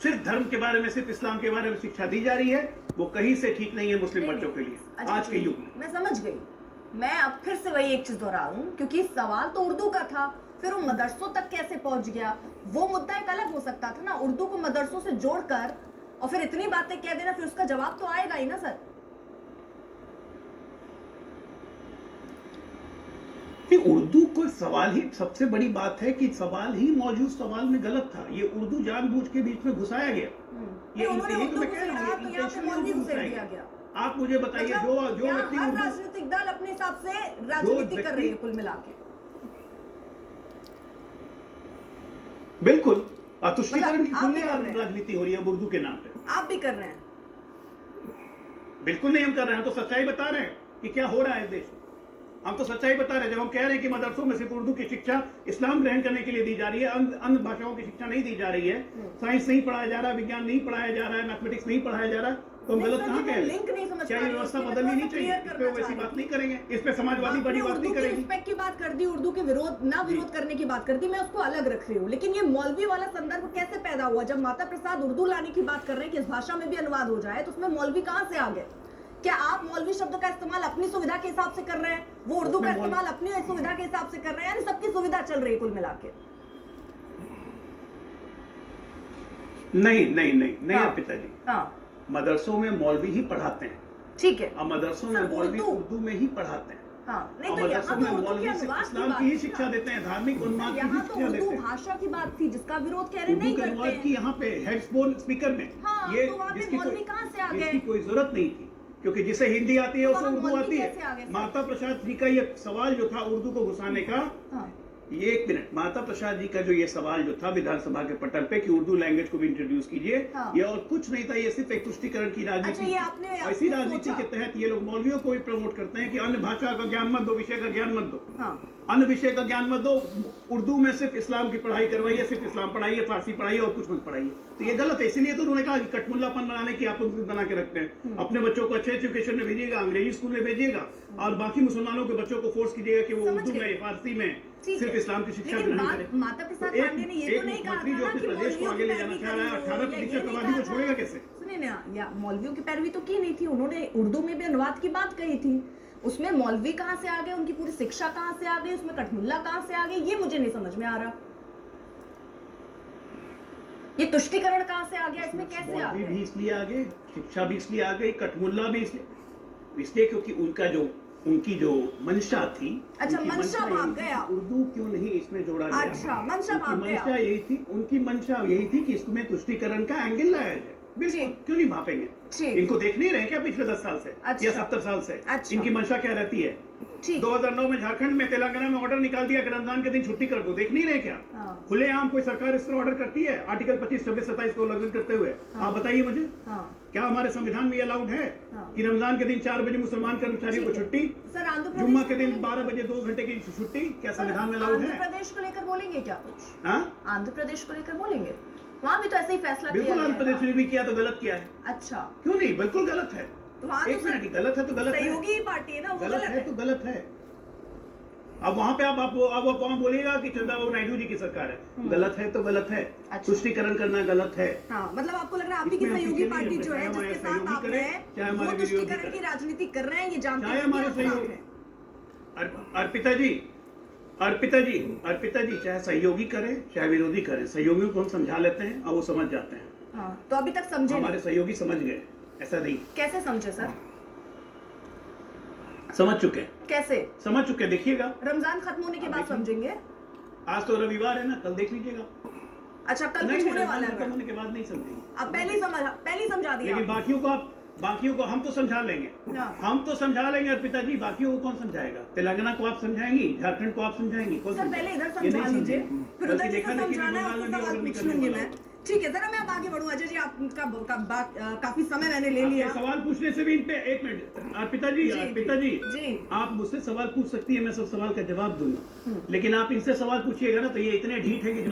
सिर्फ धर्म के बारे में, सिर्फ इस्लाम के बारे में शिक्षा दी जा रही है, वो कहीं से ठीक नहीं है मुस्लिम बच्चों के लिए आज के युग में। मैं समझ गई। मैं अब फिर से वही एक चीज दोहराऊं, क्योंकि सवाल तो उर्दू का था, फिर वो मदरसों तक कैसे पहुंच गया, वो मुद्दा एक अलग हो सकता था ना। उर्दू को मदरसों से जोड़कर और फिर इतनी बातें कह देना, फिर उसका जवाब तो आएगा ही ना सर। उर्दू को सवाल ही, सबसे बड़ी बात है कि सवाल ही मौजूद सवाल में गलत था। ये उर्दू जानबूझ के बीच में घुसाया गया। ये उन्होंने उर्दू घुसाया तो यहाँ पे मौलवी घुसाया गया। आप मुझे बताइए, जो व्यक्ति हर राजनीतिक दल अपने हिसाब से राजनीति कर रही है कुल मिला के। बिल्कुल तुष्टीकरण की खुली राजनीति हो रही है उर्दू के नाम पे। आप भी कर रहे हैं? बिल्कुल नहीं हम कर रहे हैं, हम तो सच्चाई बता रहे हैं कि क्या हो रहा है देश में। हम तो सच्चाई बता रहे हैं। जब हम कह रहे हैं कि मदरसों में सिर्फ उर्दू की शिक्षा इस्लाम ग्रहण करने के लिए दी जा रही है, अन्य भाषाओं की शिक्षा नहीं दी जा रही है, साइंस नहीं पढ़ाया जा रहा, विज्ञान नहीं पढ़ाया जा रहा है, मैथमेटिक्स नहीं पढ़ाया जा रहा, तो हम गलत कहाँ कह रहे हैं? क्या ये व्यवस्था बदलनी नहीं चाहिए? इस पे वैसी बात नहीं करेंगे, इस पे समाजवादी बड़ी बात नहीं करेगी। रिस्पेक्ट की बात कर दी, उर्दू के विरोध करने की बात कर दी, मैं उसको अलग रख रही हूँ। लेकिन ये मौलवी वाला संदर्भ कैसे पैदा हुआ? जब माता प्रसाद उर्दू लाने की बात कर रहे हैं कि इस भाषा में भी अनुवाद हो जाए, तो उसमें मौलवी कहाँ से आ गए? क्या आप मौलवी शब्द का इस्तेमाल अपनी सुविधा के हिसाब से कर रहे हैं, वो उर्दू का इस्तेमाल अपनी सुविधा के हिसाब से कर रहे हैं, यानी सबकी सुविधा चल रही है कुल मिला के? नहीं पिताजी। मदरसों में मौलवी ही पढ़ाते हैं, ठीक है। अब मदरसों में मौलवी उर्दू में ही पढ़ाते हैं। नहीं तो मदरसों में मौलवी इस्लाम की ही शिक्षा देते हैं, धार्मिक उन्माद की शिक्षा देते हैं। भाषा की बात थी जिसका विरोध कह रहे नहीं करते हैं। की यहाँ पे हेडफोन स्पीकर में ये जिसकी कोई जरूरत नहीं थी, क्योंकि जिसे हिंदी आती है उसे उर्दू आती है। माता प्रसाद जी का ये सवाल जो था उर्दू को घुसाने का, ये एक मिनट, माता प्रसाद जी का जो ये सवाल जो था विधानसभा के पटल पे कि उर्दू लैंग्वेज को भी इंट्रोड्यूस कीजिए, ये और कुछ नहीं था, ये सिर्फ एक तुष्टीकरण की राजनीति। ऐसी राजनीति के तहत ये लोग मौलवियों को भी प्रमोट करते हैं कि अन्य भाषा का ज्ञान मत दो, विषय का ज्ञान मत दो, अन्य विषय का ज्ञान मत दो, उर्दू में सिर्फ इस्लाम की पढ़ाई करवाइए, सिर्फ इस्लाम पढ़ाइए, फारसी पढ़ाइए और कुछ मत पढ़ाइए। तो ये गलत है। इसीलिए तो उन्होंने कहा कि कटमुल्लापन बनाने की आप बना के रखते हैं। अपने बच्चों को अच्छे एजुकेशन में भेजिएगा, अंग्रेजी स्कूल में भेजिएगा, और बाकी मुसलमानों के बच्चों को फोर्स कीजिएगा कि वो उर्दू में, फारसी में सिर्फ इस्लाम की शिक्षा ग्रहण करें। माता प्रसाद पांडे ने ये तो नहीं कहा जो अपने प्रदेश को आगे ले जाना चाह रहा है, 18% आबादी को छोड़ेगा कैसे? सुनिए ना, या मौलवियों की पैरवी तो की नहीं थी, उन्होंने उर्दू में भी अनुवाद की बात कही थी। उसमें मौलवी कहाँ से आ गए, उनकी पूरी शिक्षा कहाँ से आ गई, उसमें कटमुल्ला कहाँ से आ गए, ये मुझे नहीं समझ में आ रहा। ये तुष्टीकरण कहाँ से आ गया, इसमें कैसे आ गया? भी इसलिए आ गए, शिक्षा भी इसलिए आ गई, कटमुल्ला भी इसलिए क्योंकि उनकी जो मंशा थी। अच्छा, मंशा भाग गया। उर्दू क्यों नहीं इसमें जोड़ा गया? अच्छा, मंशा भाग गया। मंशा यही थी, उनकी मंशा यही थी कि इसमें तुष्टीकरण का एंगल लाया जाए। बिल्कुल, क्यों नहीं भापेंगे? इनको देख नहीं रहे क्या पिछले 10 साल से या 70 साल से? इनकी मंशा क्या रहती है? 2009 में झारखंड में, तेलंगाना में ऑर्डर निकाल दिया कि रमजान के दिन छुट्टी कर दो। देख नहीं रहे क्या? खुलेआम कोई सरकार इस तरह ऑर्डर करती है आर्टिकल 25, 26, 27 को उल्लंघन करते हुए? आप बताइए मुझे, क्या हमारे संविधान में अलाउड है कि रमजान के दिन 4 बजे मुसलमान कर्मचारियों को छुट्टी, जुम्मा के दिन 12 बजे 2 घंटे की छुट्टी, क्या संविधान में अलाउड है? आंध्र प्रदेश को लेकर बोलेंगे क्या कुछ? आंध्र प्रदेश को लेकर बोलेंगे? वहाँ भी तो ऐसे ही फैसला किया। बिल्कुल, आंध्र प्रदेश ने भी किया तो गलत किया है। अच्छा, क्यों नहीं? बिल्कुल गलत है। एक मिनट, गलत है तो गलत है, सहयोगी पार्टी है ना, वो गलत है तो गलत है। अब वहाँ पे आप वहाँ बोलिएगा कि चंद्रबाबू नायडू जी की सरकार है, गलत है तो गलत है। तुष्टीकरण करना गलत है। मतलब आपको लग रहा है आपकी सहयोगी पार्टी जो है, जिसके साथ आप हैं, वो तुष्टीकरण की राजनीति कर रहे हैं, ये जानते हैं? हमारे सहयोगी अर्पिता जी चाहे सहयोगी करें चाहे विरोधी करें, सहयोगियों को हम समझा लेते हैं और वो समझ जाते हैं। तो अभी तक समझे? हमारे सहयोगी समझ गए, ऐसा नहीं। कैसे समझे सर? समझ चुके। कैसे समझ चुके? देखिएगा, रमजान खत्म होने के बाद समझेंगे। आज तो रविवार है ना, कल देख लीजिएगा। अच्छा, कल कुछ होने वाला है? खत्म होने के बाद नहीं समझेंगे। अब पहले ही समझा दिया। लेकिन बाकियों को हम तो समझा लेंगे, हम तो समझा लेंगे अर्पिता जी। बाकियों को कौन समझाएगा? तेलंगाना को आप समझाएंगी, झारखंड को आप समझाएंगी, कौन? सर पहले इधर समझा लीजिए, फिर उधर से समझाना है, उसके सवाल पूछ लूंगी मैं। ठीक है सर, मैं अब आगे बढ़ूँ। अजय जी, आपका काफी समय मैंने ले लिया। सवाल पूछने से भी इन पे एक मिनट, अर्पिता जी, आप मुझसे सवाल पूछ सकती है, मैं सब सवाल का जवाब दूंगा, लेकिन आप इनसे सवाल पूछिएगा ना तो ये इतने ढीठ है कि